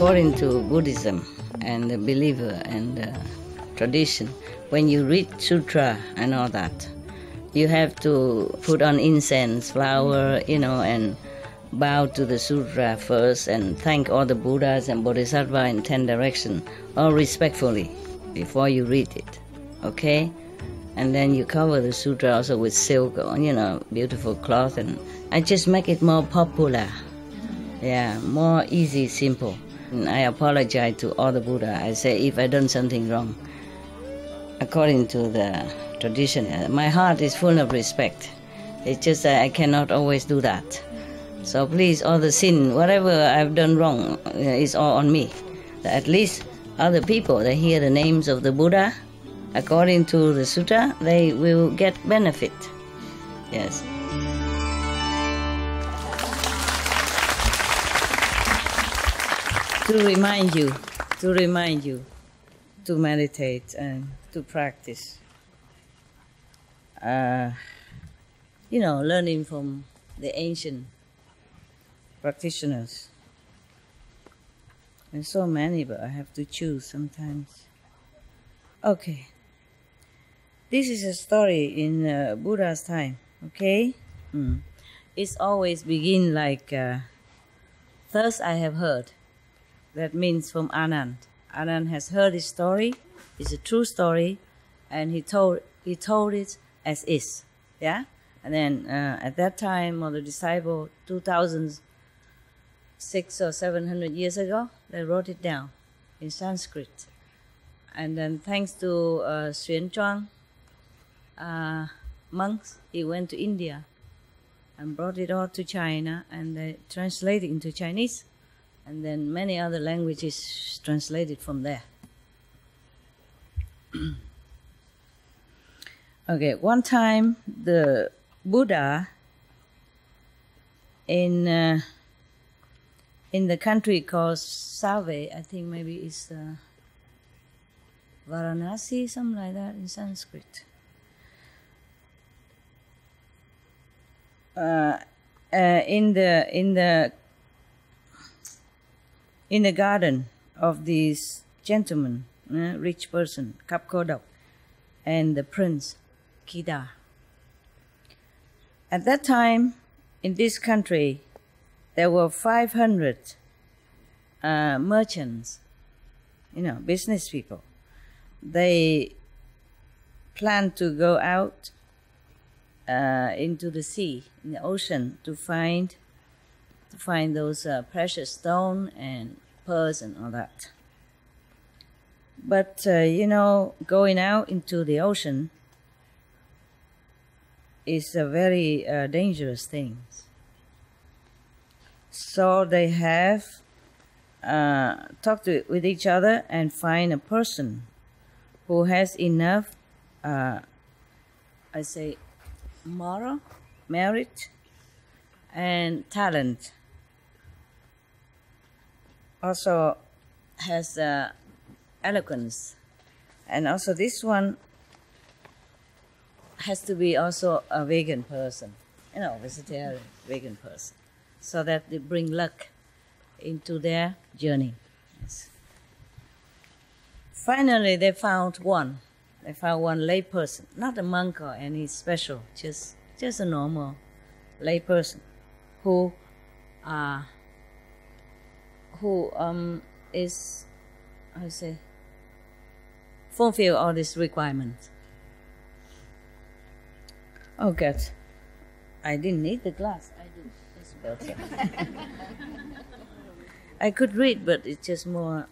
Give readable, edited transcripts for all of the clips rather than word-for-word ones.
According to Buddhism and the believer and the tradition, when you read sutra and all that, you have to put on incense, flower, and bow to the sutra first and thank all the Buddhas and Bodhisattva in 10 directions, all respectfully, before you read it, okay? And then you cover the sutra also with silk, beautiful cloth, and I just make it more popular. Yeah, more easy, simple. And I apologize to all the Buddha. I say if I done something wrong, according to the tradition, my heart is full of respect. It's just that I cannot always do that. So please, all the sin, whatever I've done wrong, is all on me. At least other people, they hear the names of the Buddha, according to the sutta, they will get benefit. Yes. To remind you to meditate and to practice. Learning from the ancient practitioners. There's so many, but I have to choose sometimes. Okay. This is a story in Buddha's time, okay? It's always begin like, thus I have heard. That means from Anand. Anand has heard this story. It's a true story, and he told it as is. Yeah, and then at that time, or the disciple, 2,600 or 700 years ago, they wrote it down in Sanskrit. And then thanks to Xuan Zhuang monks, he went to India and brought it all to China, and they translated into Chinese. And then many other languages translated from there. Okay, one time the Buddha in the country called Save, I think maybe it's Varanasi, something like that in Sanskrit. In the garden of this gentleman, rich person, Kapkodok, and the prince, Kida. At that time, in this country, there were 500 merchants, business people. They planned to go out into the sea, in the ocean, to find those precious stones and pearls and all that. But, going out into the ocean is a very dangerous thing. So they have talked with each other and find a person who has enough, moral, merit, and talent. Also has eloquence, and also this one has to be also a vegan person, vegetarian, vegan person, so that they bring luck into their journey. Yes. Finally, they found one. They found one lay person, not a monk or any special, just a normal lay person who is, fulfill all these requirements. Oh God, I didn't need the glass. I do. It's better. I could read, but it's just more,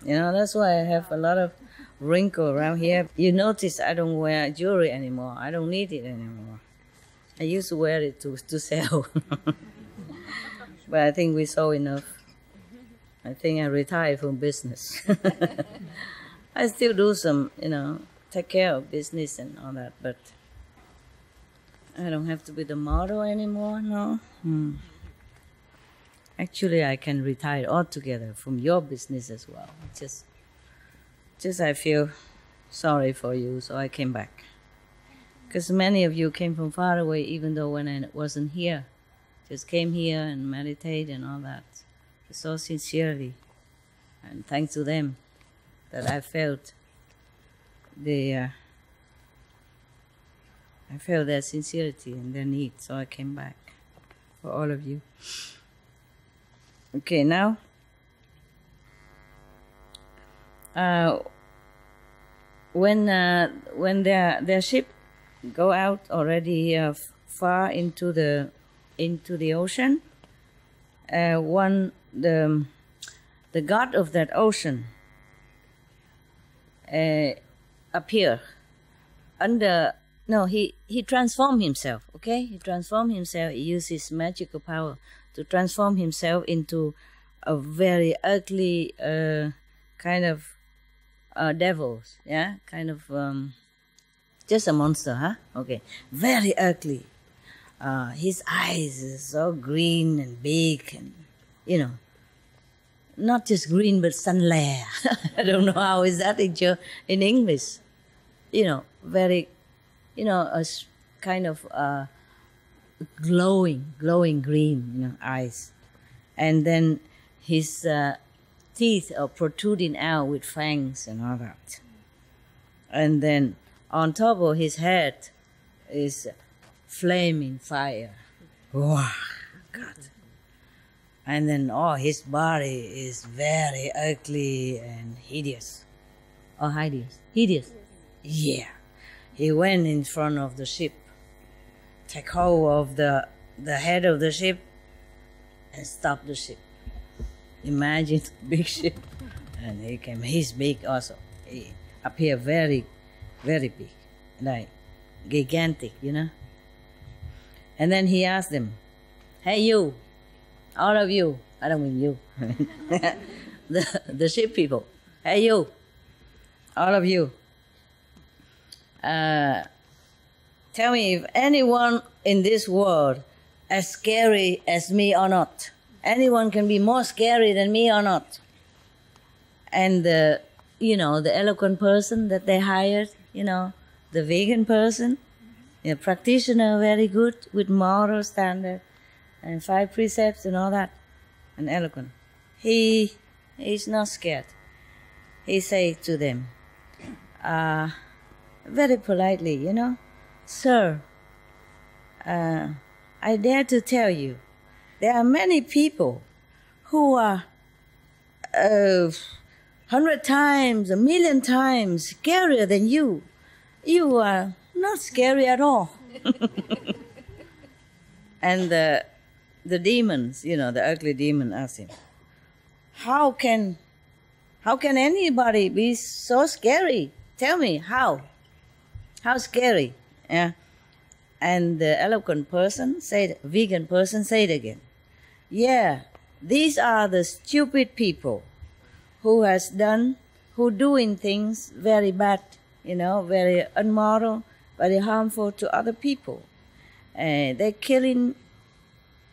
that's why I have a lot of wrinkle around here. You notice I don't wear jewelry anymore. I don't need it anymore. I used to wear it to sell. But I think we sold enough. I think I retired from business. I still do some, take care of business and all that, but I don't have to be the model anymore, no. Actually, I can retire altogether from your business as well. Just I feel sorry for you, so I came back. Because many of you came from far away, even though when I wasn't here. Just came here and meditate and all that. So sincerely. And thanks to them that I felt their sincerity and their need, so I came back for all of you. Okay, now when their ship go out already far into the ocean, the god of that ocean appear under. No, he transformed himself, okay? He transformed himself, he used his magical power to transform himself into a very ugly kind of devil, yeah? Kind of, just a monster, huh? Okay, very ugly. His eyes is so green and big and, you know, not just green but sunlare. I don't know how is that in English. You know, very... You know, a kind of glowing green, you know, eyes. And then his teeth are protruding out with fangs and all that. And then on top of his head is flaming fire. Wow, God. And then, his body is very ugly and hideous. Oh, hideous. Hideous. Yeah. He went in front of the ship, take hold of the head of the ship, and stop the ship. Imagine a big ship, and he came. He's big also. He appeared very, very big, like gigantic, you know. And then he asked them, "Hey, you, all of you. I don't mean you. the ship people. Hey, you, all of you. Tell me if anyone in this world as scary as me or not. Anyone can be more scary than me or not." And the eloquent person that they hired, the vegan person, a practitioner, very good with moral standard and 5 precepts and all that, and eloquent. He's not scared. He said to them, very politely, "Sir, I dare to tell you, there are many people who are 100 times, 1,000,000 times scarier than you. You are not scary at all." And the demons, the ugly demon asked him, How can anybody be so scary? Tell me, how? How scary? Yeah. And the eloquent person vegan person said again, "Yeah, these are the stupid people who doing things very bad, very immoral, very harmful to other people. They're killing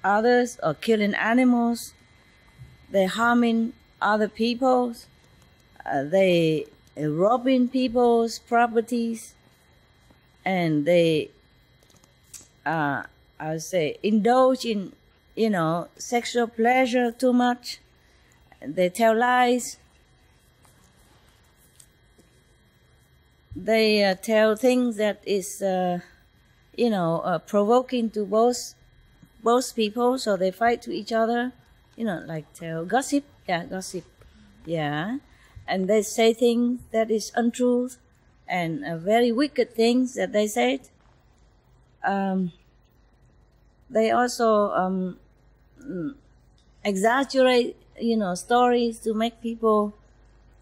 others or killing animals. They're harming other people. They robbing people's properties. And they, I would say, indulge in, sexual pleasure too much. They tell lies. They tell things that is, provoking to both people, so they fight to each other. Like tell gossip. Yeah, gossip. Yeah, and they say things that is untruth. And very wicked things that they said. They also exaggerate, stories to make people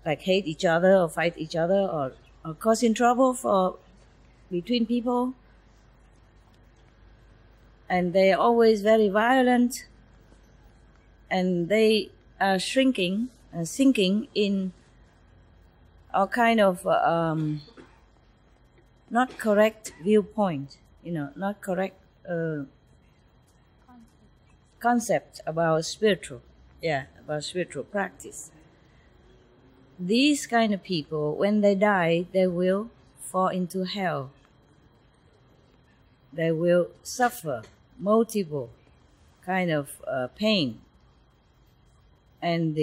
like hate each other or fight each other or causing trouble between people. And they are always very violent. And they are sinking in all kind of not correct viewpoint, not correct concept about spiritual practice. These kind of people, when they die, they will fall into hell. They will suffer multiple kind of pain. And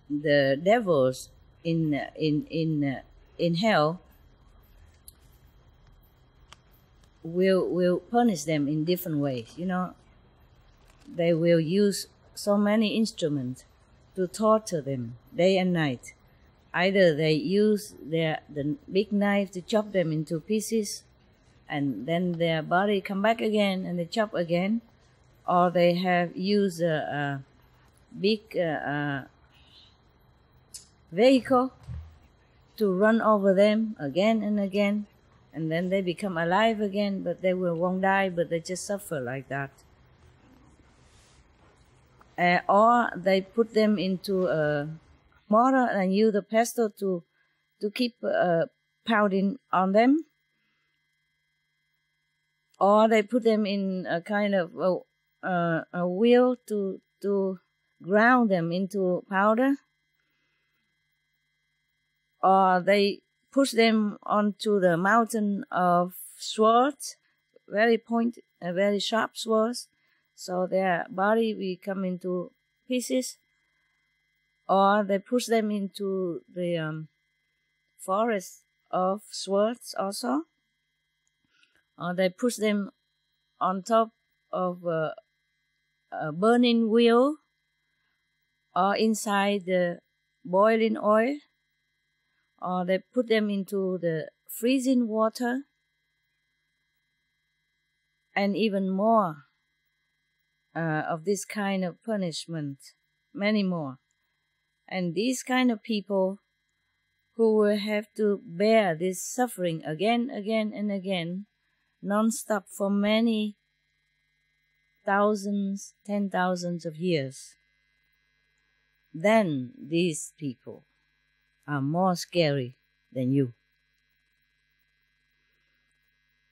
the devils in hell will punish them in different ways. You know, they will use so many instruments to torture them day and night. Either they use the big knife to chop them into pieces, and then their body come back again and they chop again, or they have used a big vehicle to run over them again and again, and then they become alive again, but they won't die, but they just suffer like that. Or they put them into a mortar and use the pestle to keep pounding on them. Or they put them in a kind of a wheel to ground them into powder. Or they push them onto the mountain of swords, very sharp swords, so their body will come into pieces. Or they push them into the forest of swords also. Or they push them on top of a burning wheel, or inside the boiling oil. Or they put them into the freezing water, and even more of this kind of punishment, many more. And these kind of people who will have to bear this suffering again and again, non-stop for many thousands, 10,000s of years, then these people are more scary than you.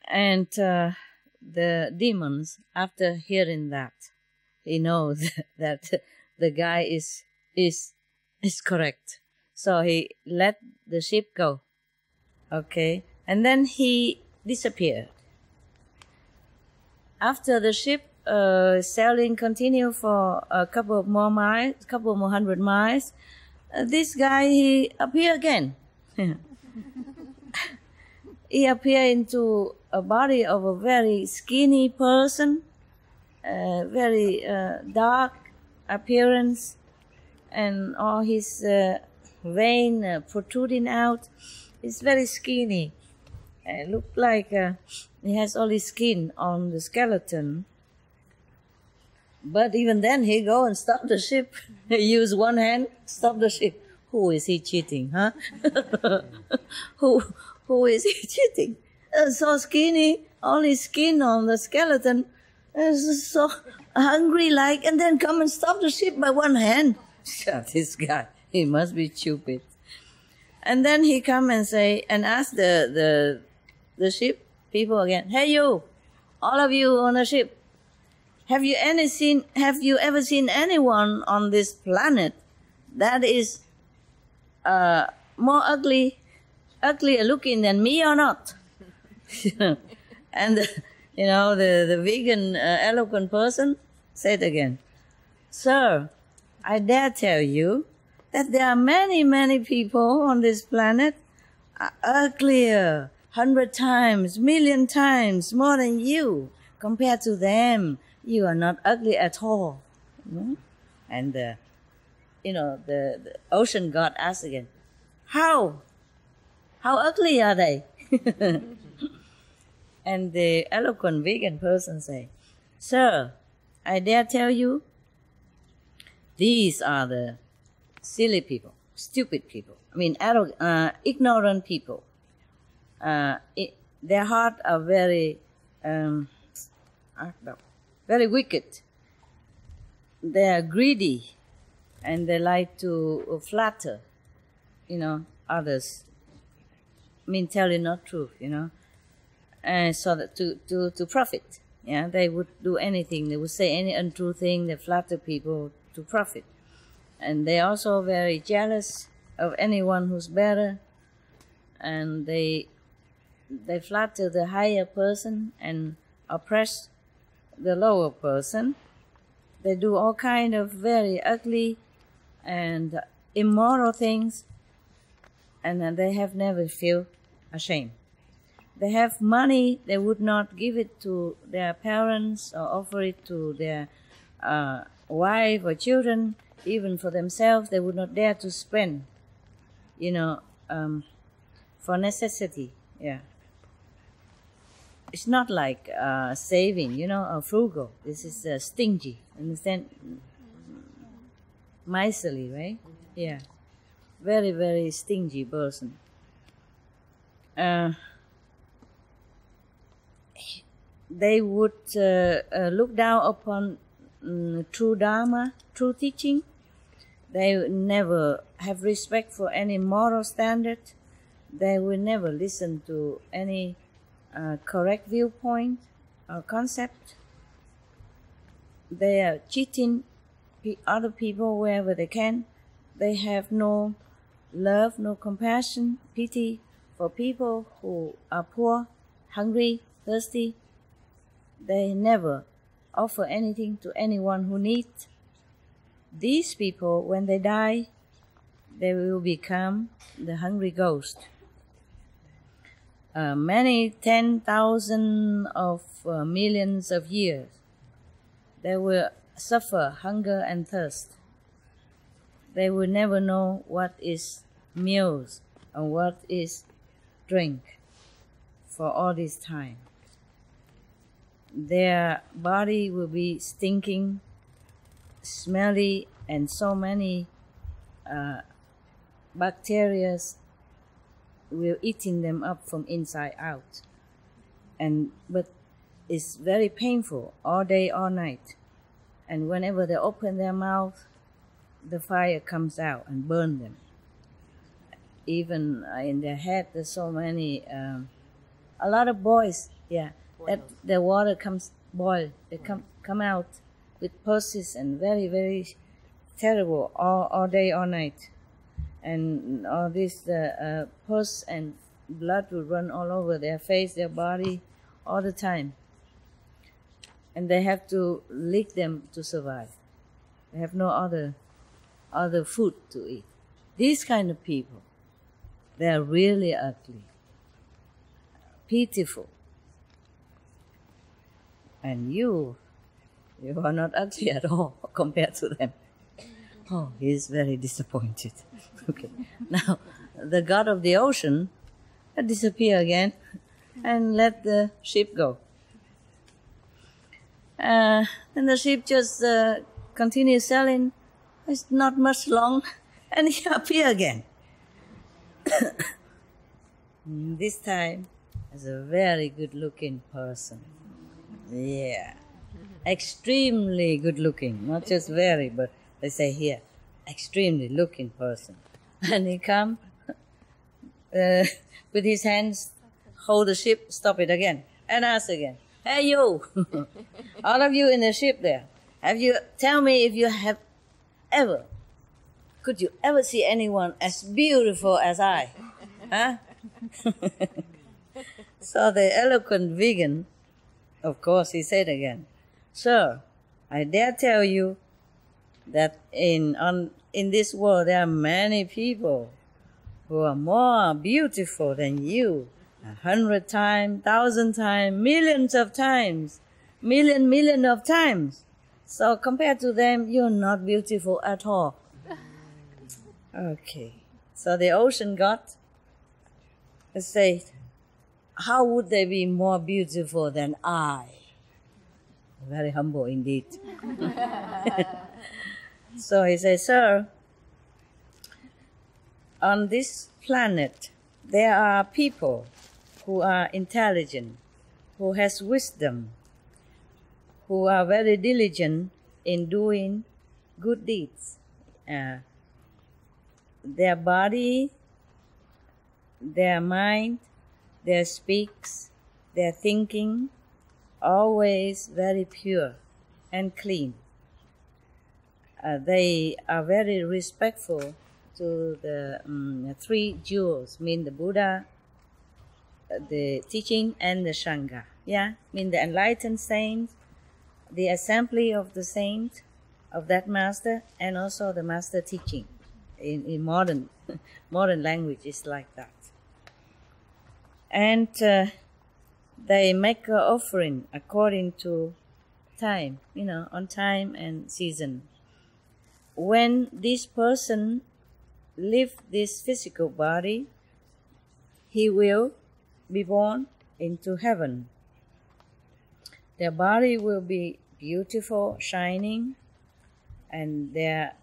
And the demons, after hearing that, he knows that the guy is correct. So he let the ship go. Okay, and then he disappeared. After the ship sailing continued for a couple more hundred miles, this guy, he appeared again. He appeared into a body of a very skinny person, very dark appearance, and all his vein protruding out. He's very skinny. It looked like he has only skin on the skeleton. But even then, he go and stop the ship. He use one hand, stop the ship. Who is he cheating, huh? Who is he cheating? So skinny, only skin on the skeleton. So hungry like, and then come and stop the ship by one hand. This guy, he must be stupid. And then he come and say, and ask the ship people again, hey you, all of you on the ship, have you ever seen anyone on this planet that is more uglier looking than me or not? And the vegan eloquent person said again, sir, I dare tell you that there are many people on this planet uglier 100 times, million times more than you. Compared to them, you are not ugly at all. And the ocean god asked again, how ugly are they? And the eloquent vegan person say, sir, I dare tell you, these are the silly people, stupid people, ignorant people. Their hearts are very wicked. They are greedy, and they like to flatter, others. Telling not truth, and so that to profit. Yeah, they would do anything. They would say any untrue thing. They flatter people to profit, and they are also very jealous of anyone who's better, and they flatter the higher person and oppress the lower person. They do all kind of very ugly and immoral things, and they have never feel ashamed. They have money, they would not give it to their parents or offer it to their wife or children, even for themselves. They would not dare to spend, for necessity. Yeah. It's not like saving, or frugal. This is stingy. Understand? Miserly, right? Yeah. Very, very stingy person. They would look down upon true Dharma, true teaching. They would never have respect for any moral standard. They will never listen to any correct viewpoint or concept. They are cheating other people wherever they can. They have no love, no compassion, pity for people who are poor, hungry, thirsty. They never offer anything to anyone who needs. These people, when they die, they will become the hungry ghost. Many 10,000 of millions of years, they will suffer hunger and thirst. They will never know what is meals and what is drink for all this time. Their body will be stinking, smelly, and so many bacteria will eating them up from inside out. But it's very painful all day, all night. And whenever they open their mouth, the fire comes out and burn them. Even in their head, there's so many, a lot of boils, that the water comes boil. They come out with pulses and very, very terrible all day, all night. And all this pus and blood will run all over their face, their body, all the time. And they have to lick them to survive. They have no other food to eat. These kind of people, they are really ugly, pitiful. And you are not ugly at all compared to them. Oh, he is very disappointed. Okay. Now, the god of the ocean disappear again and let the ship go. And the ship just continue sailing. It's not much long, and he appear again. This time, as a very good-looking person. Yeah, extremely good-looking. Not just very, but they say here, extremely looking person. And he come with his hands, hold the ship, stop it again, and ask again, "Hey you, all of you in the ship there, tell me if you have could you ever see anyone as beautiful as I?" Huh? So the eloquent vegan, of course, he said again, "Sir, I dare tell you that in this world there are many people who are more beautiful than you, 100 times, 1,000 times, millions of times, million of times. So compared to them, you're not beautiful at all." Okay. So the ocean god said, "How would they be more beautiful than I?" Very humble indeed. So he said, "Sir, on this planet, there are people who are intelligent, who has wisdom, who are very diligent in doing good deeds. Their body, their mind, their speaks, their thinking, always very pure and clean. They are very respectful to the three jewels, mean the Buddha, the teaching, and the Sangha. Yeah, mean the enlightened saints, the assembly of the saints of that master, and also the master teaching. In modern modern language, it's like that. And they make an offering according to time, on time and season. When this person leave this physical body, he will be born into heaven. Their body will be beautiful, shining, and their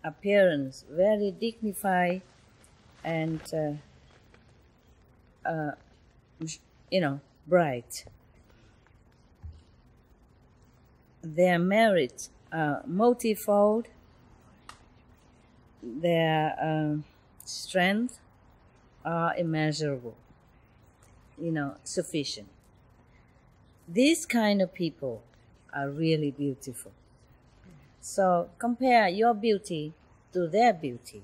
appearance very dignified and bright. Their merits are multifold. Their strength are immeasurable, sufficient. These kind of people are really beautiful. So compare your beauty to their beauty.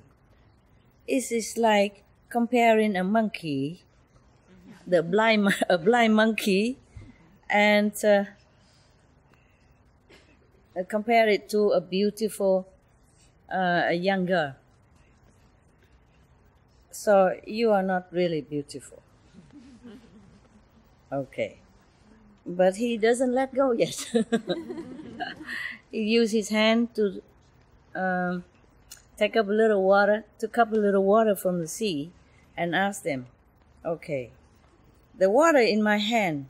It is like comparing a monkey, a blind monkey, and compare it to a beautiful a young girl. So you are not really beautiful. Okay. But he doesn't let go yet. He used his hand to took up a little water from the sea and asked them, okay, the water in my hand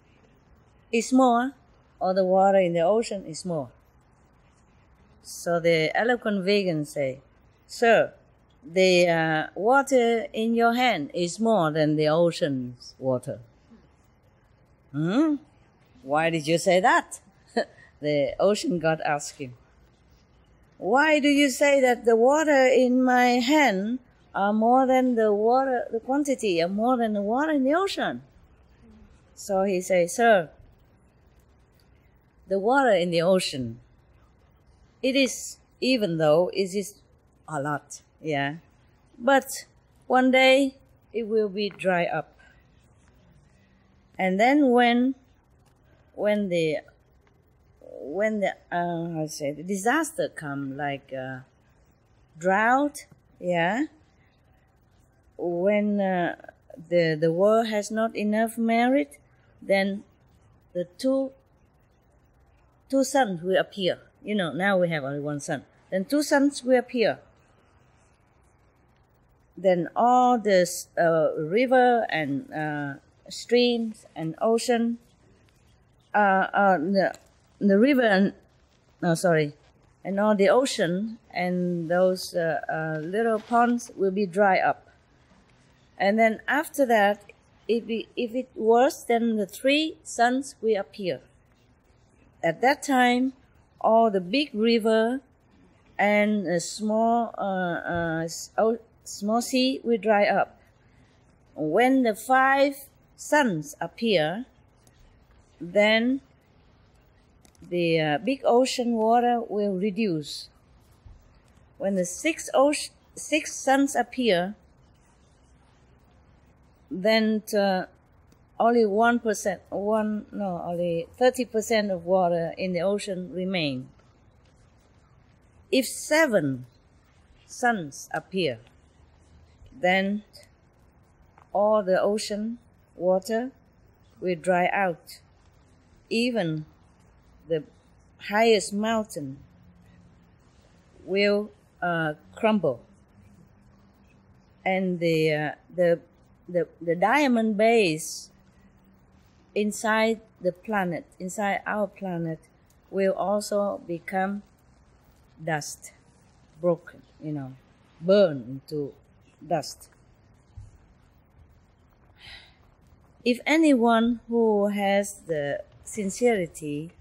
is more, or the water in the ocean is more? So the eloquent vegan say, sir, the water in your hand is more than the ocean's water. Why did you say that? The ocean god asked him, why do you say that the water in my hand are more than the quantity are more than the water in the ocean? So he says, sir, the water in the ocean, it is, even though it is a lot, yeah, but one day it will be dry up. And then when the disaster come, like drought, yeah, when the world has not enough merit, then the two suns will appear. Now we have only one sun. Then two suns will appear. Then all this river and streams and ocean, the river and all the ocean and those little ponds will be dry up. And then after that, if it worse, then the three suns will appear. At that time, all the big river and a small sea will dry up. When the 5 suns appear, then the big ocean water will reduce. When the 6 suns appear, then only 30% of water in the ocean remain. If 7 suns appear, then all the ocean water will dry out. Even the highest mountain will crumble, and the diamond base inside our planet, will also become dust, broken, burn into dust. If anyone who has the sincerity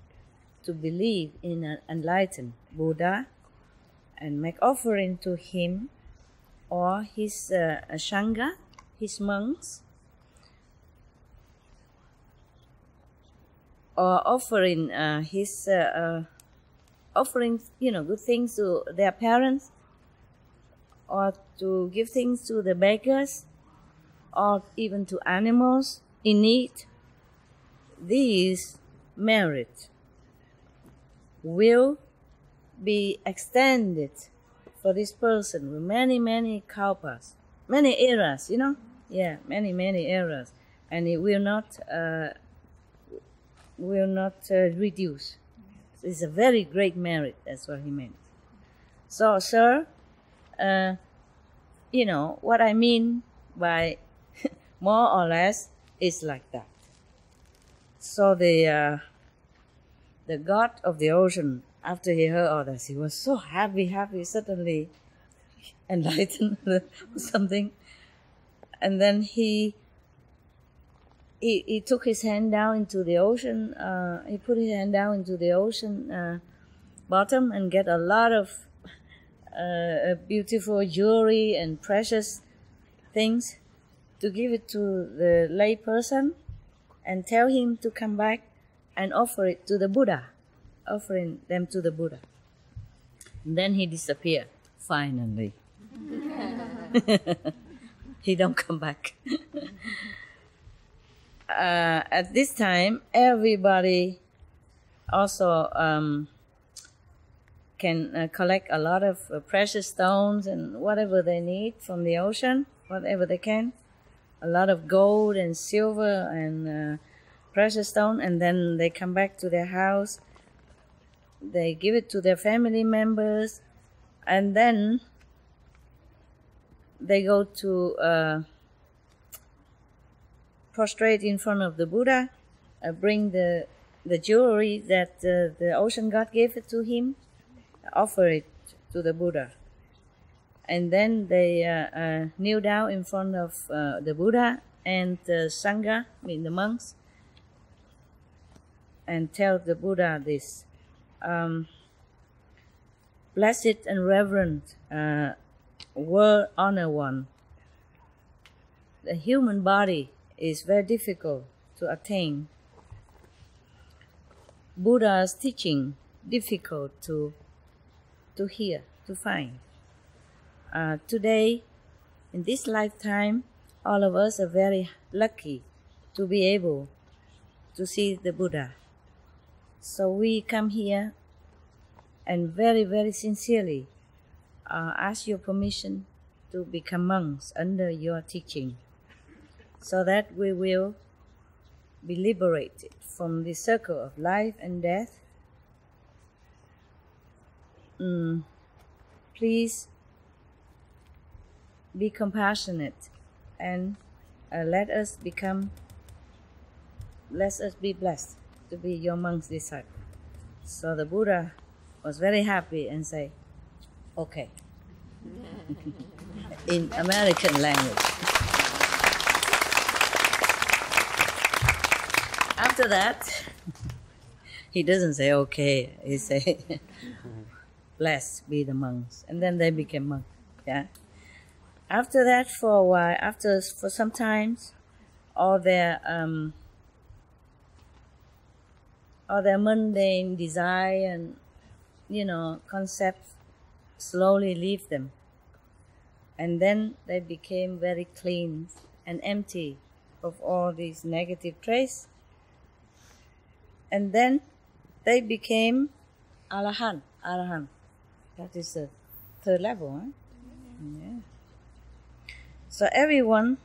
to believe in an enlightened Buddha and make offering to him or his Sangha, his monks, or offering good things to their parents, or to give things to the beggars, or even to animals in need, these merit will be extended for this person with many, many kalpas, many eras, you know? Yeah, many, many eras. And it will not reduce. It's a very great merit, that's what he meant. So, sir, you know, what I mean by more or less is like that. So the god of the ocean, after he heard all this, he was so happy, suddenly enlightened or something. And then he took his hand down into the ocean. He put his hand down into the ocean bottom and get a lot of beautiful jewelry and precious things to give it to the lay person and tell him to come back and offer it to the Buddha, offering them to the Buddha. And then he disappeared, finally. He don't come back. At this time, everybody also can collect a lot of precious stones and whatever they need from the ocean, whatever they can. A lot of gold and silver and precious stone, and then they come back to their house. They give it to their family members, and then they go to prostrate in front of the Buddha, bring the jewelry that the ocean god gave it to him, offer it to the Buddha. And then they kneel down in front of the Buddha and the Sangha, I mean the monks, and tell the Buddha this. Blessed and reverend world honor one. The human body is very difficult to attain. Buddha's teaching difficult to hear, to find. Today, in this lifetime, all of us are very lucky to be able to see the Buddha. So we come here and very, very sincerely ask your permission to become monks under your teaching, so that we will be liberated from the circle of life and death. Please be compassionate and let us be blessed to be your monk's disciple. So the Buddha was very happy and say, okay, in American language. After that, he doesn't say okay, he say, blessed be the monks. And then they became monks. Yeah. After that, for a while, for some time, all their mundane desire and concepts slowly leave them, and then they became very clean and empty of all these negative traits, and then they became arahant. That is the third level, huh? Yeah. So everyone,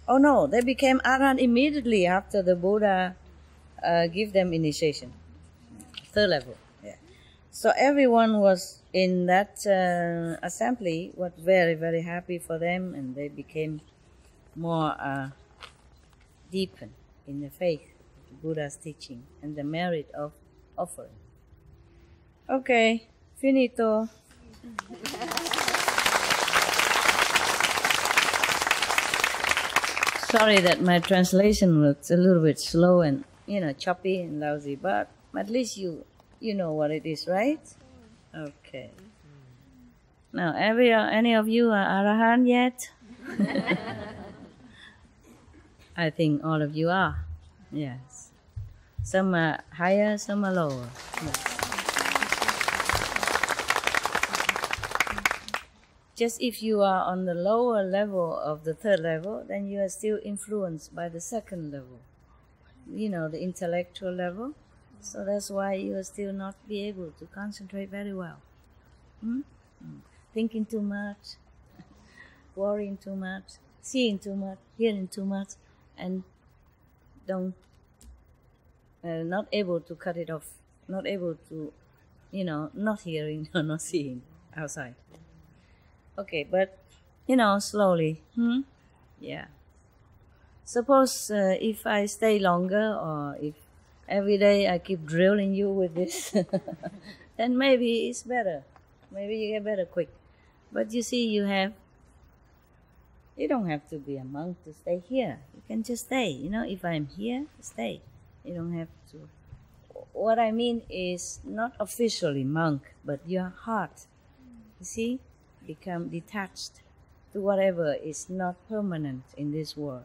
they became arahant immediately after the Buddha give them initiation. Third level, yeah. So everyone was in that assembly was very, very happy for them, and they became more deepened in the faith of the Buddha's teaching and the merit of offering. Okay, finito. Sorry that my translation looks a little bit slow and choppy and lousy, but at least you know what it is, right? Okay. Now, any of you are arahant yet? I think all of you are. Yes. Some are higher, some are lower. Yes. Just if you are on the lower level of the third level, then you are still influenced by the second level, the intellectual level. So that's why you will still not be able to concentrate very well. Hmm? Thinking too much, worrying too much, seeing too much, hearing too much, and don't not able to cut it off, not able to, not hearing or not seeing outside. Okay, but slowly. Yeah. Suppose if I stay longer, or if every day I keep drilling you with this, then maybe it's better. Maybe you get better quick. But you see, you don't have to be a monk to stay here. You can just stay. If I'm here, stay. You don't have to. What I mean is not officially monk, but your heart, you see, become detached to whatever is not permanent in this world.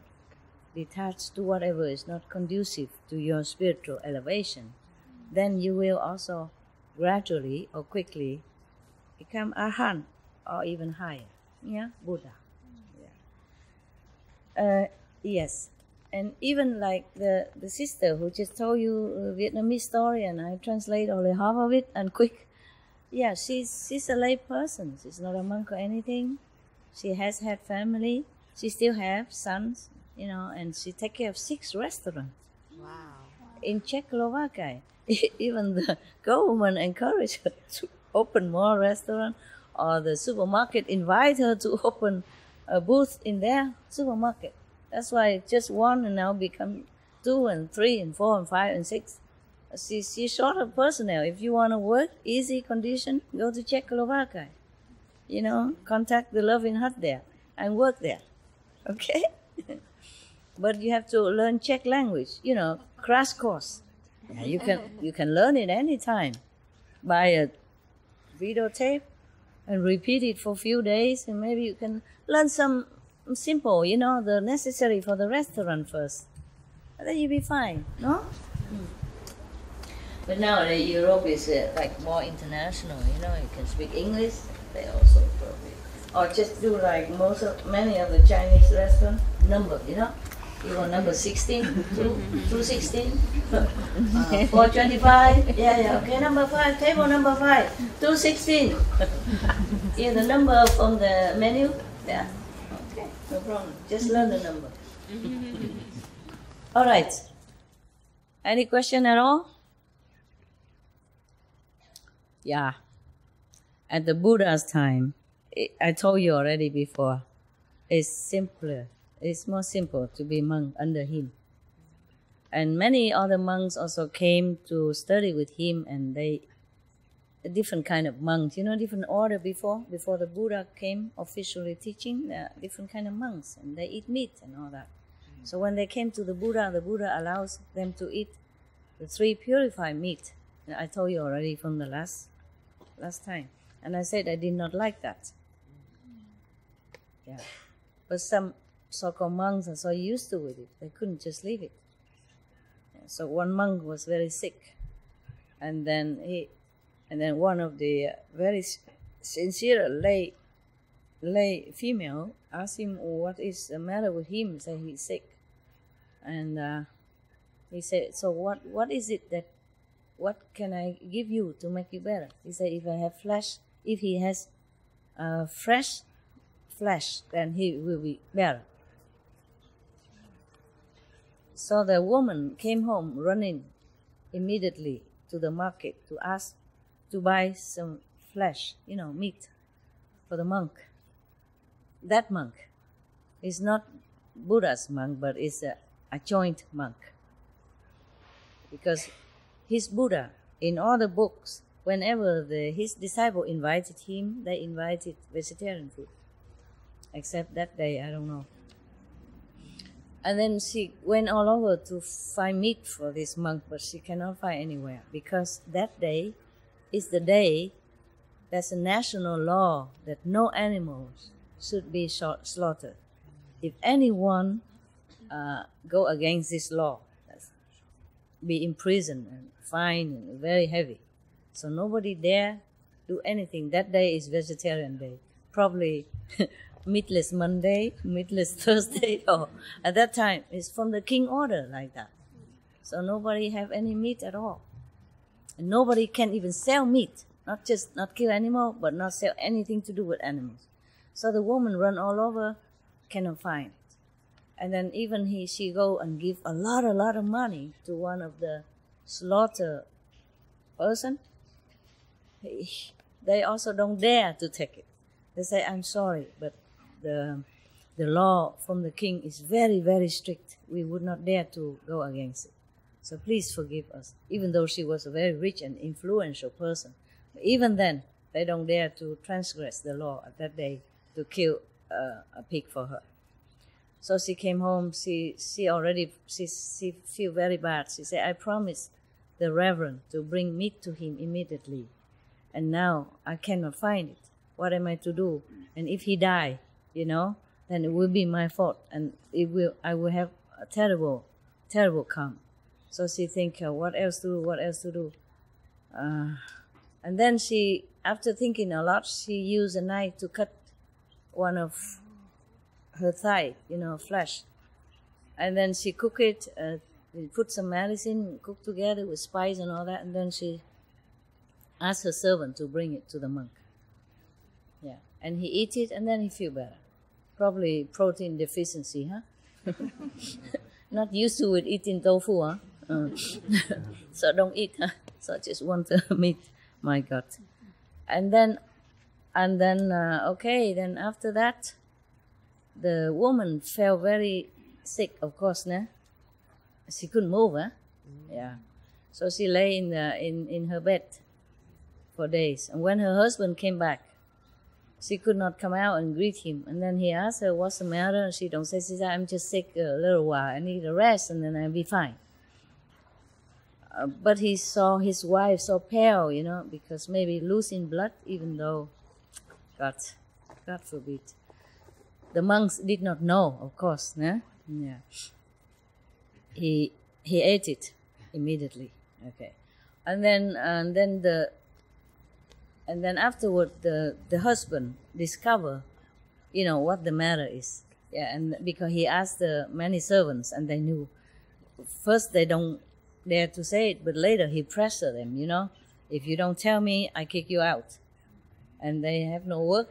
Detached to whatever is not conducive to your spiritual elevation. Then you will also gradually or quickly become arhat or even higher. Yeah, Buddha. Yeah. Yes. And even like the sister who just told you a Vietnamese story, and I translate only half of it and quick. Yeah, she's a lay person. She's not a monk or anything. She has had family. She still have sons, and she take care of 6 restaurants. Wow. In Czechoslovakia. Even the government encouraged her to open more restaurants, or the supermarket invite her to open a booth in their supermarket. That's why just 1 and now become 2 and 3 and 4 and 5 and 6. She's short of personnel. If you want to work, easy condition, go to Czechoslovakia. Contact the Loving Hut there and work there. Okay? But you have to learn Czech language, crash course. Yeah, you can learn it anytime. Buy a videotape and repeat it for a few days, and maybe you can learn some simple, the necessary for the restaurant first. And then you'll be fine, no? But nowadays Europe is like more international, you can speak English, they also probably. Or just do like many of the Chinese restaurants, number, You want number 16, 216, 425, yeah, okay, number 5, table number 5, 216. The number from the menu, yeah, okay, no problem, just learn the number. All right, any question at all? Yeah, at the Buddha's time, I told you already before, it's simpler. It's more simple to be monk under him. And many other monks also came to study with him, and a different kind of monks, different order before the Buddha came officially teaching, different kind of monks, and they eat meat and all that. So when they came to the Buddha allows them to eat the 3 purified meat. I told you already from the last time. And I said I did not like that. Yeah. But some so-called monks are so used to it, they couldn't just leave it. So one monk was very sick, and then one of the very sincere lay female asked him what is the matter with him. He said he's sick, and he said, so what is it that, what can I give you to make you better? He said, if he has fresh flesh, then he will be better. So the woman came home running immediately to the market to ask to buy some flesh, meat for the monk. That monk is not Buddha's monk, but is a joint monk. Because his Buddha, in all the books, whenever his disciple invited him, they invited vegetarian food. Except that day, I don't know. And then she went all over to find meat for this monk, but she cannot find anywhere, because that day is the day there's a national law that no animals should be slaughtered. If anyone go against this law, be imprisoned and fined and very heavy. So nobody dare do anything. That day is vegetarian day. Probably meatless Monday, meatless Thursday, or at that time it's from the king order like that. So nobody have any meat at all. And nobody can even sell meat not kill animal, but not sell anything to do with animals. So the woman run all over, cannot find it. And then even she go and give a lot of money to one of the slaughter person. They also don't dare to take it. They say, I'm sorry, but the law from the king is very, very strict. We would not dare to go against it. So please forgive us. Even though she was a very rich and influential person, but even then, they don't dare to transgress the law at that day to kill a pig for her. So she came home. She feel very bad. She said, I promised the reverend to bring meat to him immediately, and now I cannot find it. What am I to do? And if he die, then it will be my fault, and I will have a terrible karma. So she think, what else to do? And then she, after thinking a lot, she used a knife to cut one of her thigh, flesh. And then she cook it, put some medicine, cook together with spice and all that, and then she asked her servant to bring it to the monk. Yeah, and he eat it, and then he feel better. Probably protein deficiency, huh? Not used to it eating tofu, huh? So don't eat, huh? So just want the meat. My God. And then okay, then after that, the woman felt very sick, of course, nah? She couldn't move, huh? Yeah. So she lay in her bed for days. And when her husband came back, she could not come out and greet him. And then he asked her, what's the matter? She don't say, she said, I'm just sick a little while. I need a rest, and then I'll be fine. But he saw his wife so pale, because maybe losing blood, even though, God forbid. The monks did not know, of course, nah? Yeah. He ate it immediately. Okay. And then afterward the husband discovered, what the matter is. Yeah, and because he asked many servants, and they knew. First they don't dare to say it, but later he pressured them, if you don't tell me, I kick you out. And they have no work,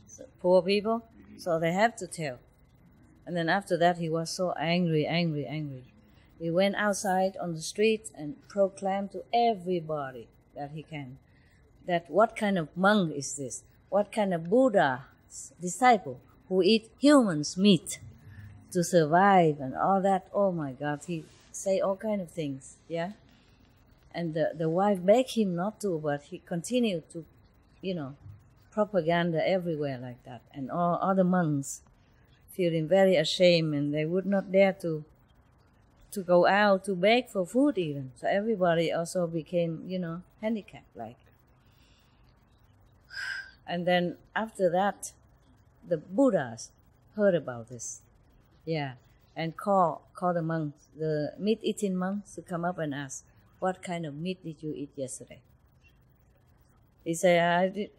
so poor people, so they have to tell. And then after that, he was so angry. He went outside on the street and proclaimed to everybody that he can, that what kind of monk is this? What kind of Buddha's disciple who eat humans' meat to survive and all that? Oh my God, he say all kind of things, yeah? And the wife begged him not to, but he continued to, propaganda everywhere like that. And all other monks feeling very ashamed, and they would not dare to go out to beg for food even. So everybody also became, handicapped like. And then after that, the Buddhas heard about this, yeah, and call the monks, the meat-eating monks, to come up and ask, what kind of meat did you eat yesterday? He said,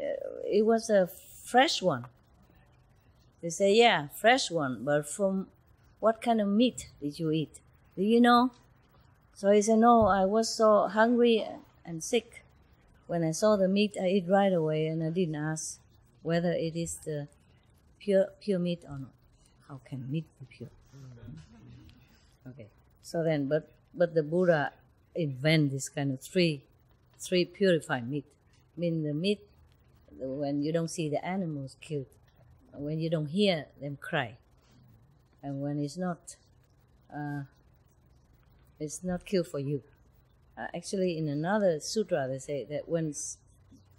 it was a fresh one. They say, yeah, fresh one, but from what kind of meat did you eat? Do you know? So he said, no, I was so hungry and sick. When I saw the meat, I eat right away, and I didn't ask whether it is the pure meat or not. How can meat be pure? Okay, so then, but the Buddha invent this kind of three purified meat. I mean, the meat when you don't see the animals killed, when you don't hear them cry, and when it's not killed for you. Actually, in another sutra, they say that when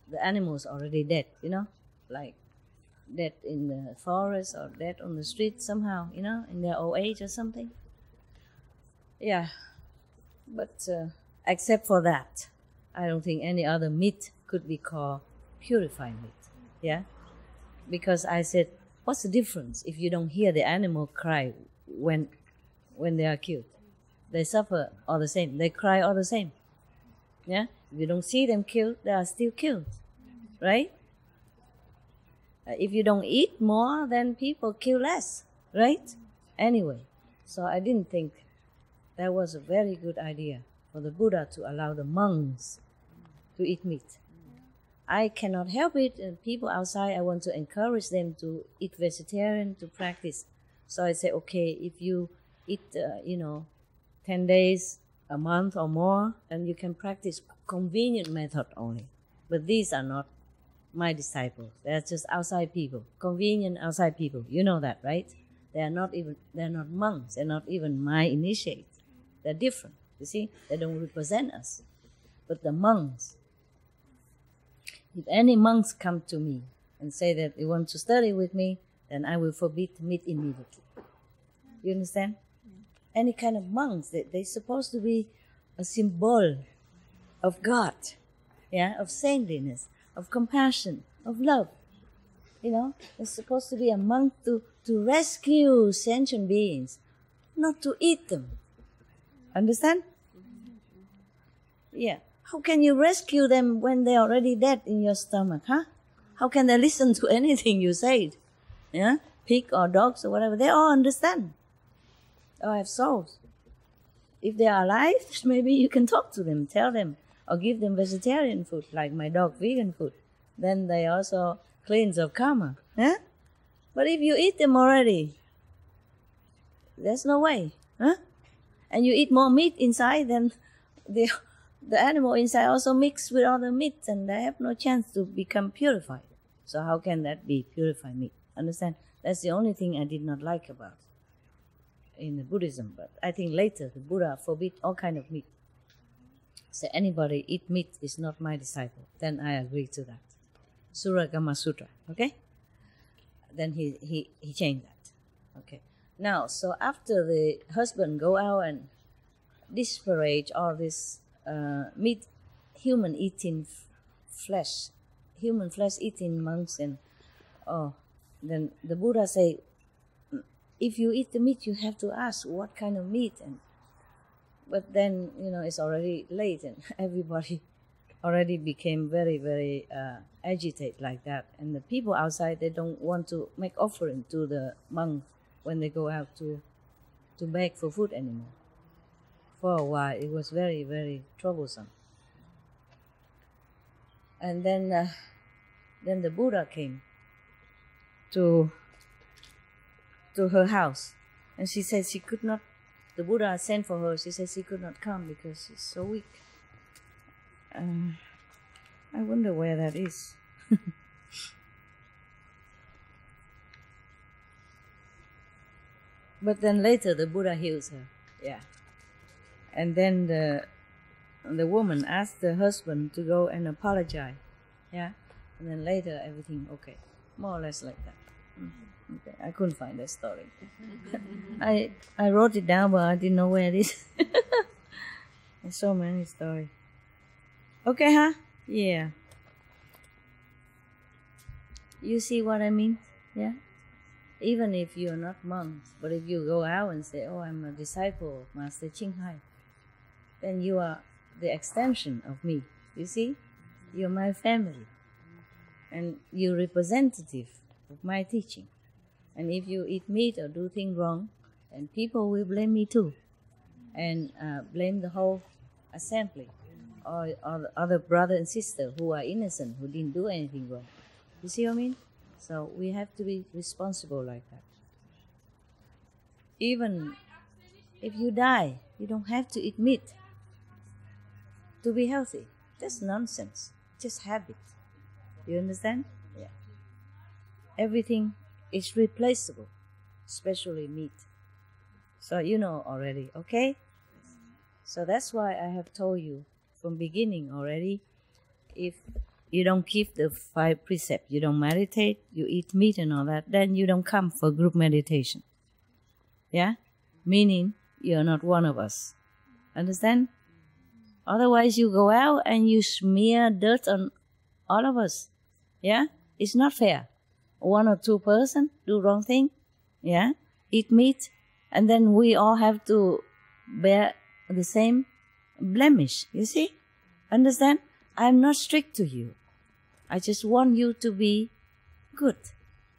the animals already dead, like dead in the forest or dead on the street somehow, in their old age or something. Yeah, but except for that, I don't think any other meat could be called purified meat. Yeah, because I said, what's the difference if you don't hear the animal cry when they are killed? They suffer all the same. They cry all the same. Yeah, if you don't see them killed, they are still killed, right? If you don't eat more, then people kill less, right? Anyway, so I didn't think that was a very good idea for the Buddha to allow the monks to eat meat. I cannot help it. And people outside, I want to encourage them to eat vegetarian, to practice. So I say, okay, if you eat, 10 days, a month or more, then you can practice convenient method only. But these are not my disciples. They're just outside people, convenient outside people. You know that, right? They're not monks. They're not even my initiates. They're different. You see, they don't represent us. But the monks, if any monks come to me and say that they want to study with me, then I will forbid meat immediately. You understand? Any kind of monks, they're supposed to be a symbol of God, of saintliness, of compassion, of love. They're supposed to be a monk to rescue sentient beings, not to eat them. Understand? Yeah. How can you rescue them when they're already dead in your stomach, huh? How can they listen to anything you say? Yeah? Pig or dogs or whatever, they all understand. Or have souls. If they are alive, maybe you can talk to them, tell them, or give them vegetarian food, like my dog, vegan food. Then they also cleanse of karma. Yeah? But if you eat them already, there's no way. Huh? And you eat more meat inside, then the animal inside also mix with other meats, and they have no chance to become purified. So how can that be purified meat? Understand? That's the only thing I did not like about in the Buddhism. But I think later the Buddha forbid all kind of meat. So anybody eat meat is not my disciple. Then I agree to that. Suragama Sutra. Okay? Then he changed that. Okay. Now, so after the husband go out and disparage all this meat, human flesh eating monks, and then the Buddha say, if you eat the meat, you have to ask what kind of meat. But then it's already late, and everybody already became very, very agitated like that. And the people outside, they don't want to make offering to the monk when they go out to beg for food anymore. For a while, it was very, very troublesome. And then the Buddha came to her house, and she said she could not. The Buddha sent for her. She said she could not come because she's so weak. I wonder where that is. But then later the Buddha heals her. Yeah. And then the woman asked the husband to go and apologize. Yeah. And then later everything okay. More or less like that. Okay. I couldn't find that story. I wrote it down, but I didn't know where it is. There's so many stories. Okay, huh? Yeah. You see what I mean? Yeah. Even if you're not monks, but if you go out and say, "Oh, I'm a disciple of Master Ching Hai," then you are the extension of me. You see, you're my family, and you're representative of my teaching. And if you eat meat or do things wrong, then people will blame me too, and blame the whole assembly or other brother and sister who are innocent, who didn't do anything wrong. You see what I mean? So we have to be responsible like that. Even if you die, you don't have to eat meat to be healthy. That's nonsense. Just habit. You understand? Yeah. Everything is replaceable, especially meat. So you know already, okay? So that's why I have told you from beginning already, if you don't keep the 5 precepts, you don't meditate, you eat meat and all that, then you don't come for group meditation. Yeah? Meaning you're not one of us. Understand? Otherwise you go out and you smear dirt on all of us. Yeah? It's not fair. 1 or 2 person do wrong thing. Yeah? Eat meat. And then we all have to bear the same blemish. You see? Understand? I'm not strict to you. I just want you to be good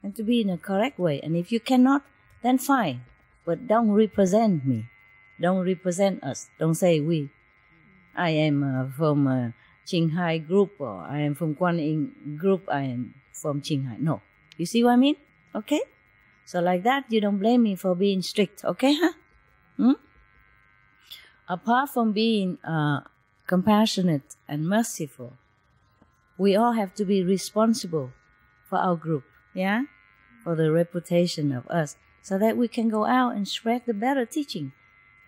and to be in a correct way. And if you cannot, then fine. But don't represent me. Don't represent us. Don't say we. I am from Qinghai group, or I am from Guanyin group, I am from Qinghai. No. You see what I mean? Okay? So like that, you don't blame me for being strict. Okay, huh? Apart from being compassionate and merciful, we all have to be responsible for our group, yeah? For the reputation of us, so that we can go out and spread the better teaching.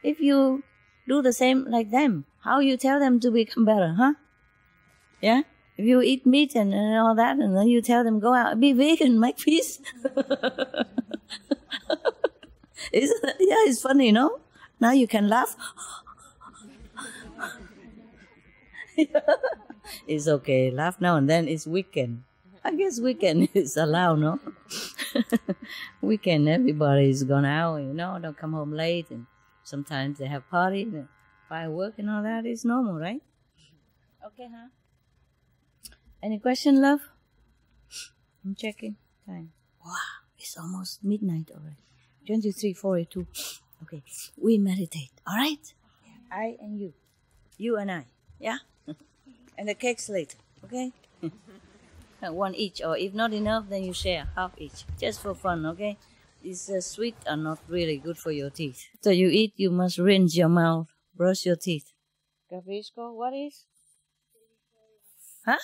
If you do the same like them, how you tell them to become better, huh? Yeah? If you eat meat and all that, and then you tell them, go out, be vegan, make peace. It's funny, no? Now you can laugh. It's okay, laugh now and then. It's weekend. I guess weekend is allowed, no? Weekend, everybody's gone out, don't come home late, and sometimes they have party, and firework and all that. It's normal, right? Okay, huh? Any question, love? I'm checking time. Wow, it's almost midnight already. 23:42. Okay, we meditate, all right? I and you. You and I, yeah? And the cake's later, okay? One each, or if not enough, then you share half each, just for fun, okay? These sweet are not really good for your teeth. So you eat, you must rinse your mouth, brush your teeth. Capisco, what is? Huh?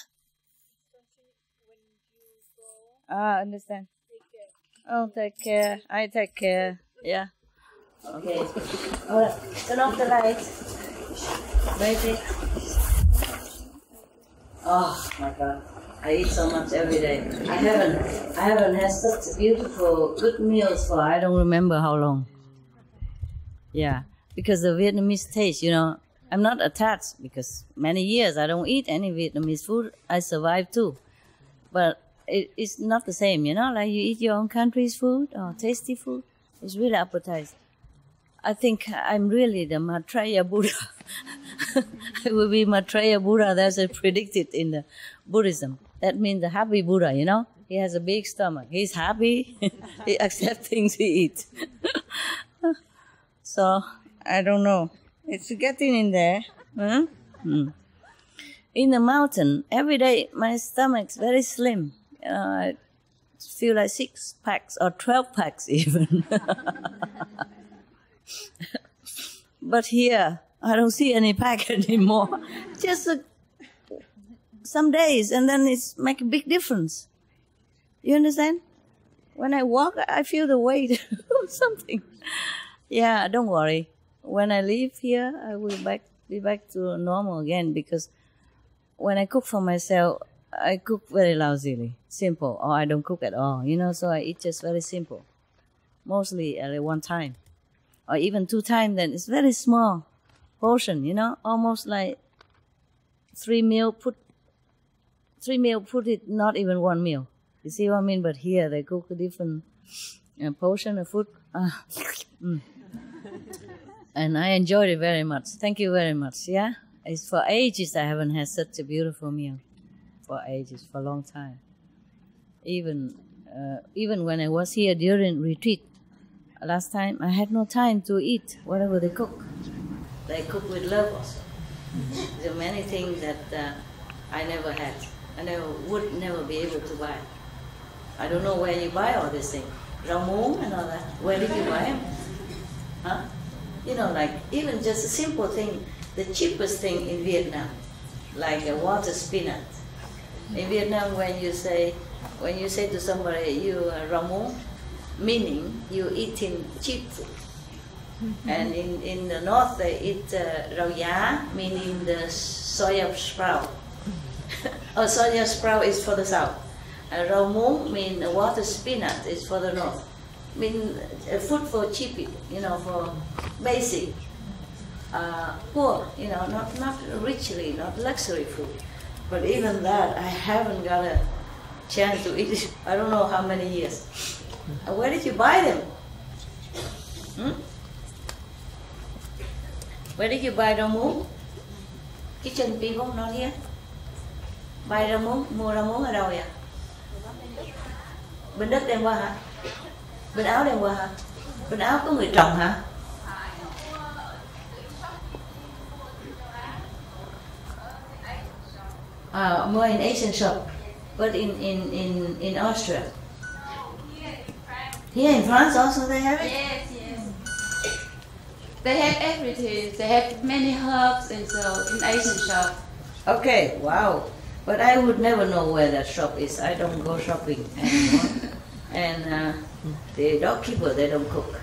Understand. Oh, take care. I take care. Yeah. Okay. All right. Turn off the lights. Baby. Oh my God. I eat so much every day. I haven't had such beautiful, good meals for I don't remember how long. Yeah. Because the Vietnamese taste, I'm not attached because many years I don't eat any Vietnamese food. I survive too. But it's not the same, like you eat your own country's food or tasty food. It's really appetizing. I think I'm really the Maitreya Buddha. I will be Maitreya Buddha, that's predicted in the Buddhism. That means the happy Buddha, He has a big stomach. He's happy. He accepts things he eats. So, I don't know. It's getting in there. Huh? In the mountain, every day my stomach's very slim. I feel like 6 packs or 12 packs even. But here, I don't see any pack anymore. Just some days, and then it's make a big difference. You understand? When I walk, I feel the weight of something. Yeah, don't worry. When I leave here, I will be back to normal again, because when I cook for myself, I cook very lousily, simple, or I don't cook at all, so I eat just very simple. Mostly at one time, or even 2 times, then it's very small portion, almost like 3 meal, put it, not even 1 meal. You see what I mean? But here they cook a different portion of food. And I enjoyed it very much. Thank you very much, yeah? It's for ages I haven't had such a beautiful meal. For ages, for a long time. Even when I was here during retreat, last time I had no time to eat whatever they cook. They cook with love also. There are many things that I never had. And I would never be able to buy. I don't know where you buy all these things. Rau muống and all that. Where did you buy them? Huh? Like even just a simple thing, the cheapest thing in Vietnam, like a water spinach. In Vietnam, when you say to somebody you are rau muống, meaning you eating cheap food. And in the north they eat rau giá, meaning the soya sprout. Oh, soya sprout is for the south. Rau muống means water spinach is for the north. Mean food for cheap people, for basic, poor, not richly, not luxury food. But even that, I haven't got a chance to eat it. I don't know how many years. Where did you buy them? Where did you buy rau muống? Kitchen people not here. Buy rau muống, mua rau muống ở đâu vậy? Bên Đức đem qua hả? Bên Áo đem qua hả? Bên Áo có người trồng hả? More in Asian shop, but in Austria. Here in France also they have it? Yes, yes. They have everything. They have many herbs and so in Asian shop. Okay, wow. But I would never know where that shop is. I don't go shopping anymore. And the dog keeper, they don't cook.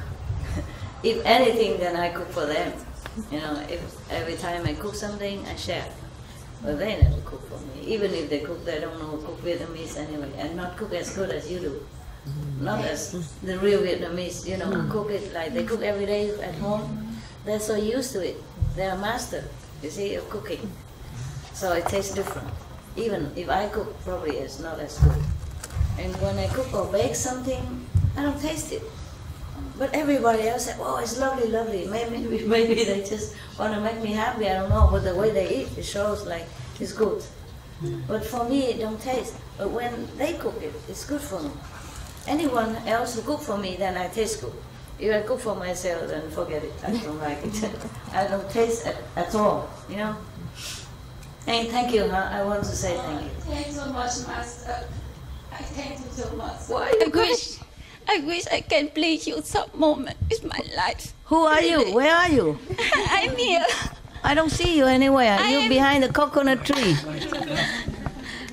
If anything, then I cook for them. You know, if every time I cook something, I share. But they never cook for me. Even if they cook, they don't know cook Vietnamese anyway, and not cook as good as you do. Not as the real Vietnamese, you know, cook it like they cook every day at home. They're so used to it. They're a master, you see, of cooking. So it tastes different. Even if I cook, probably it's not as good. And when I cook or bake something, I don't taste it. But everybody else said, oh, it's lovely, lovely. Maybe they just want to make me happy, I don't know. But the way they eat, it shows like it's good. But for me, it don't taste. But when they cook it, it's good for me. Anyone else who cook for me, then I taste good. If I cook for myself, then forget it. I don't like it. I don't taste it at all, you know. And thank you, huh? I want to say thank you. Thanks so much, Master. I thank you so much. Why I wish I can please you some moment in my life. Who are you? Where are you? I'm here. I don't see you anywhere. Are you behind the coconut tree?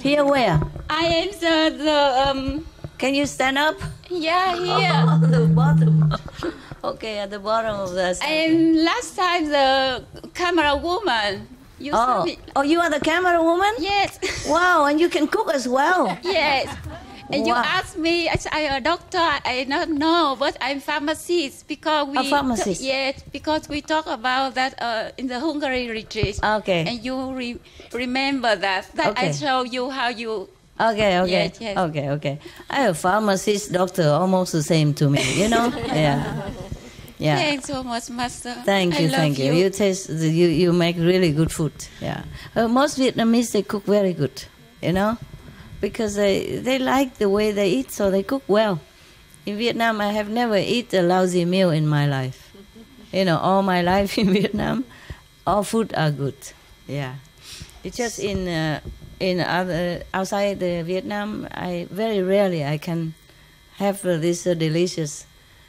Here where? I am the Can you stand up? yeah, here. Oh, the bottom. Okay, at the bottom of the I am last time the camera woman. You saw me. Oh, you are the camera woman? Yes. Wow, and you can cook as well. Yes. And you Wow. asked me, I'm a doctor. I don't know, but I'm pharmacist because we. A pharmacist? Yes, because we talk about that in the Hungary retreat. Okay. And you remember that I Okay. show you how you. Okay. Yes, yes. Okay. I have pharmacist, doctor, almost the same to me, you know? Yeah. Yeah. Thanks so much, Master. Thank you, I love thank you. You taste, you make really good food. Yeah. Most Vietnamese, they cook very good, you know? Because they like the way they eat, so they cook well. In Vietnam, I have never eaten a lousy meal in my life. You know, all my life in Vietnam, all food are good. Yeah. It's just in other outside the Vietnam, I very rarely I can have this delicious.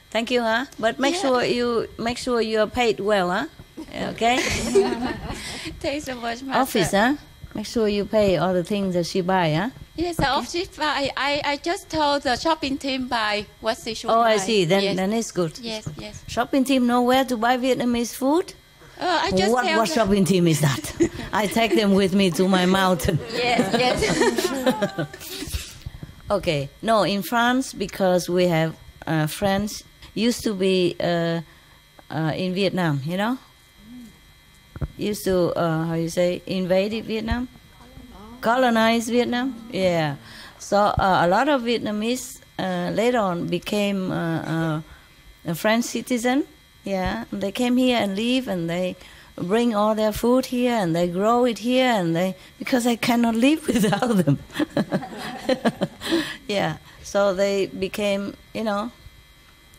Thank you, huh? But make sure you are paid well, huh? Okay. Thanks so much, Master. Office, huh? Make sure you pay all the things that she buy, huh? Yes, the office buy. I just told the shopping team buy what they should Oh, buy. I see. Then yes. then it's good. Yes, yes. Shopping team know where to buy Vietnamese food? I just What tell them. shopping team is that? I take them with me to my mountain. Yes. Okay. No, in France, because we have friends used to be in Vietnam, you know? Used to, how you say, invaded Vietnam? Colonized Vietnam? Yeah. So a lot of Vietnamese later on became a French citizen. Yeah. And they came here and live, and they bring all their food here, and they grow it here, and because I cannot live without them. Yeah. So they became, you know,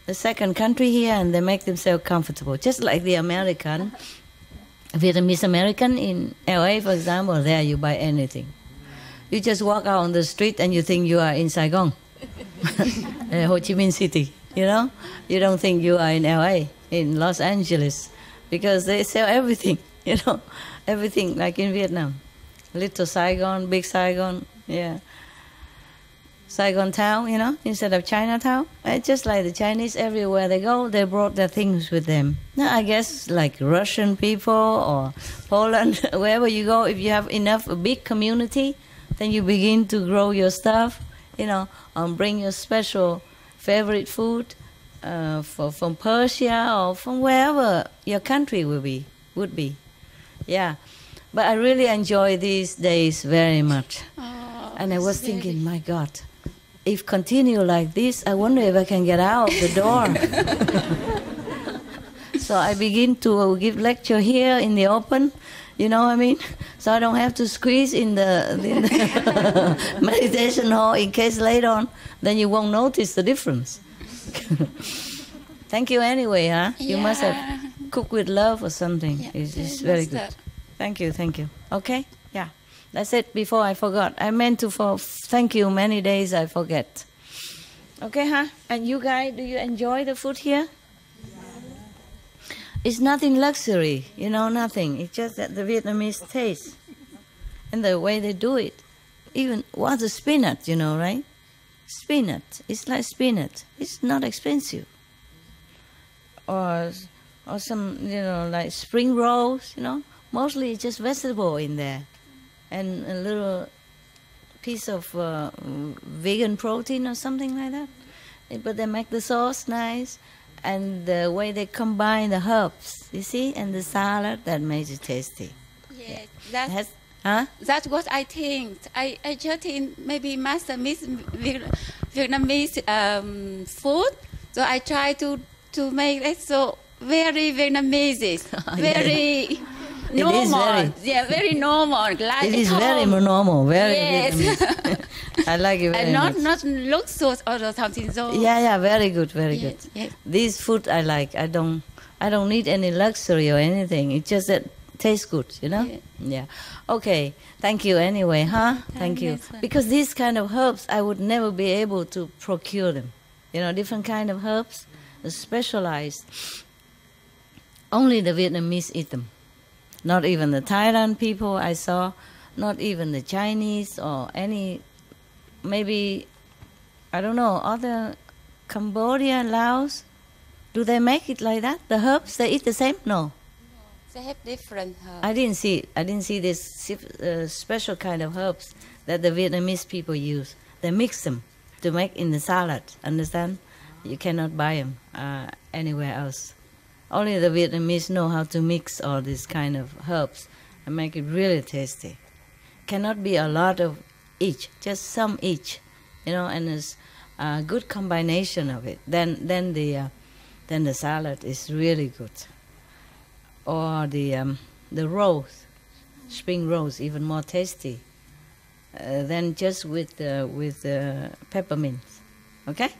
the second country here, and they make themselves comfortable, just like the American. Vietnamese American in LA, for example, there you buy anything. You just walk out on the street and you think you are in Saigon, Ho Chi Minh City, you know? You don't think you are in LA, in Los Angeles, because they sell everything, you know? Everything like in Vietnam. Little Saigon, big Saigon, yeah. Saigon town, you know, instead of Chinatown. Just like the Chinese, everywhere they go, they brought their things with them. Now, I guess like Russian people or Poland, wherever you go, if you have enough, a big community, then you begin to grow your stuff, you know, bring your special favorite food from Persia or from wherever your country would be. Yeah. But I really enjoy these days very much. Oh, and I was thinking, my God, if continue like this, I wonder if I can get out of the door. So I begin to give lecture here in the open, you know what I mean? So I don't have to squeeze in the meditation hall in case later on, then you won't notice the difference. Thank you anyway, huh? You must have cooked with love or something. Yeah, It's very good. Master. Thank you. Okay? Yeah. That's it. Before I forgot. I meant to thank you many days. I forget. Okay, huh? And you guys, do you enjoy the food here? It's nothing luxury, nothing. It's just that the Vietnamese taste and the way they do it. Even what's a spinach, right? Spinach. It's like spinach. It's not expensive. Or some, like spring rolls, Mostly it's just vegetable in there. And a little piece of vegan protein or something like that. But they make the sauce nice. And the way they combine the herbs, you see, and the salad, that makes it tasty. Yes, That's what I think. I just think maybe master miss Vietnamese food. So I try to make it so very Vietnamese, very normal. Very normal. Like it is very normal, very Vietnamese. I like it very much. And not luxurious or something so. Yeah, very good, very good. Yes. This food I like. I don't need any luxury or anything. It just that tastes good, Yeah. Okay. Thank you anyway, huh? Thank you. Because these kind of herbs, I would never be able to procure them. Different kind of herbs, specialized. Only the Vietnamese eat them. Not even the Thailand people I saw, not even the Chinese or any, maybe, I don't know, other Cambodia, Laos. Do they make it like that? The herbs, they eat the same? No. They have different herbs. I didn't see this special kind of herbs that the Vietnamese people use. They mix them to make in the salad, understand? You cannot buy them anywhere else. Only the Vietnamese know how to mix all these kind of herbs and make it really tasty. Cannot be a lot of each, just some each, and it's a good combination of it. Then the salad is really good. Or the rolls, spring rolls, even more tasty than just with peppermint. Okay?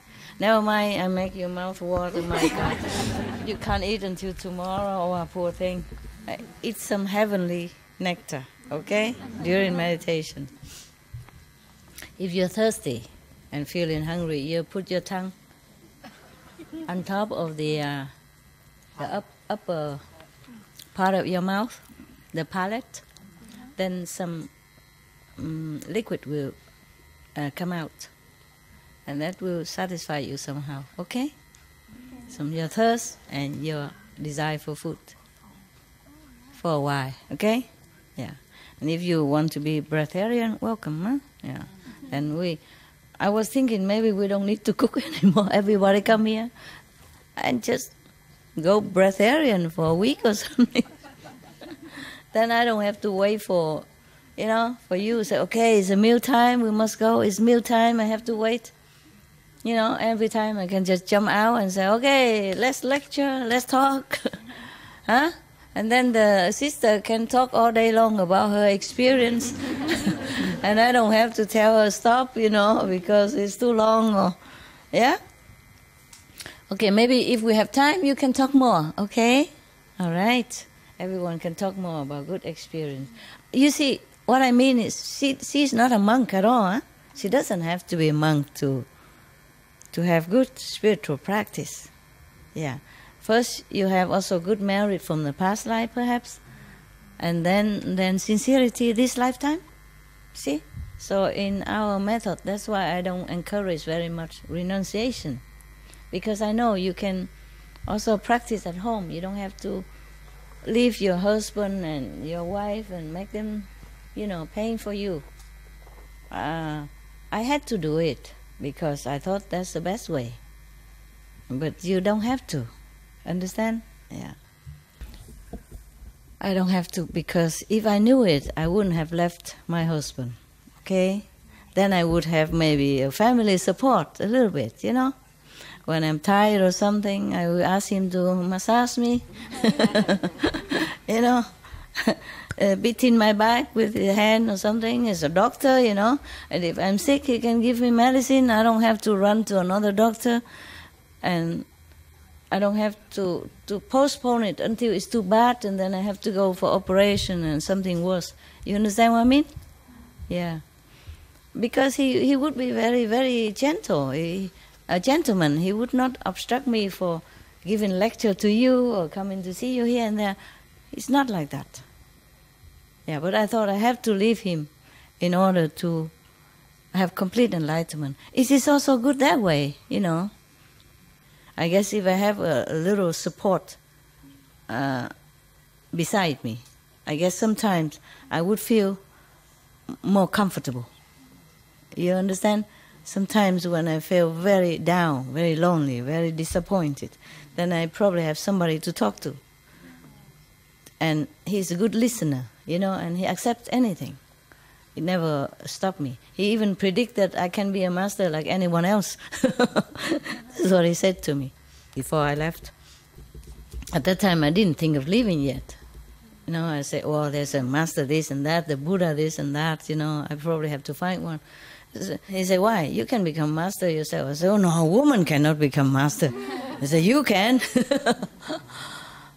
Never mind, I make your mouth water, my God. You can't eat until tomorrow, oh, poor thing. Eat some heavenly nectar, okay? During meditation. If you're thirsty and feeling hungry, you put your tongue on top of the upper part of your mouth, the palate. Then some liquid will come out. And that will satisfy you somehow, okay? From your thirst and your desire for food. For a while, okay? Yeah. And if you want to be breatharian, welcome, huh? Yeah. And I was thinking maybe we don't need to cook anymore. Everybody come here and just go breatharian for a week or something. Then I don't have to wait for you to say, okay, it's a meal time, we must go. It's meal time, I have to wait. Every time I can just jump out and say, okay, let's lecture, let's talk. Huh? And then the sister can talk all day long about her experience. And I don't have to tell her stop, because it's too long. Yeah? Okay, maybe if we have time, you can talk more, okay? All right. Everyone can talk more about good experience. You see, what I mean is she's not a monk at all. Huh? She doesn't have to be a monk to have good spiritual practice. Yeah. First, you have also good merit from the past life, perhaps, and then sincerity this lifetime. See? So in our method, that's why I don't encourage very much renunciation, because I know you can also practice at home. You don't have to leave your husband and your wife and make them, paying for you. I had to do it because I thought that's the best way. But you don't have to. Understand? Yeah. I don't have to, because if I knew it, I wouldn't have left my husband. Okay? Then I would have maybe a family support a little bit, When I'm tired or something, I will ask him to massage me. Beating my back with his hand or something. He's a doctor, And if I'm sick, he can give me medicine. I don't have to run to another doctor. And I don't have to postpone it until it's too bad, and then I have to go for operation and something worse. You understand what I mean? Yeah. Because he would be very, very gentle. A gentleman. He would not obstruct me for giving lecture to you or coming to see you here and there. It's not like that. Yeah, but I thought I have to leave him in order to have complete enlightenment. It is also good that way, you know. I guess if I have a little support beside me, I guess sometimes I would feel more comfortable. You understand? Sometimes when I feel very down, very lonely, very disappointed, then I probably have somebody to talk to. And he's a good listener, you know, and he accepts anything. He never stopped me. He even predicted I can be a master like anyone else. That's what he said to me before I left. At that time, I didn't think of leaving yet. You know, I said, well, there's a master this and that, the Buddha this and that, you know, I probably have to find one. He said, why? You can become master yourself. I said, oh no, a woman cannot become master. I said, you can.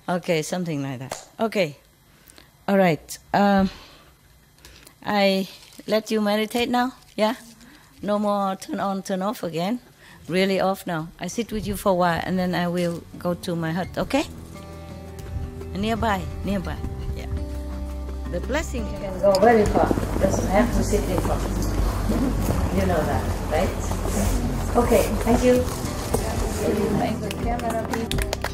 Okay, something like that. Okay. All right. I let you meditate now, yeah? No more turn on, turn off again. Really off now. I sit with you for a while and then I will go to my hut, okay? Nearby, yeah. The blessing can go very far. Doesn't have to sit in front. You know that, right? Okay, thank you. Thank the camera people.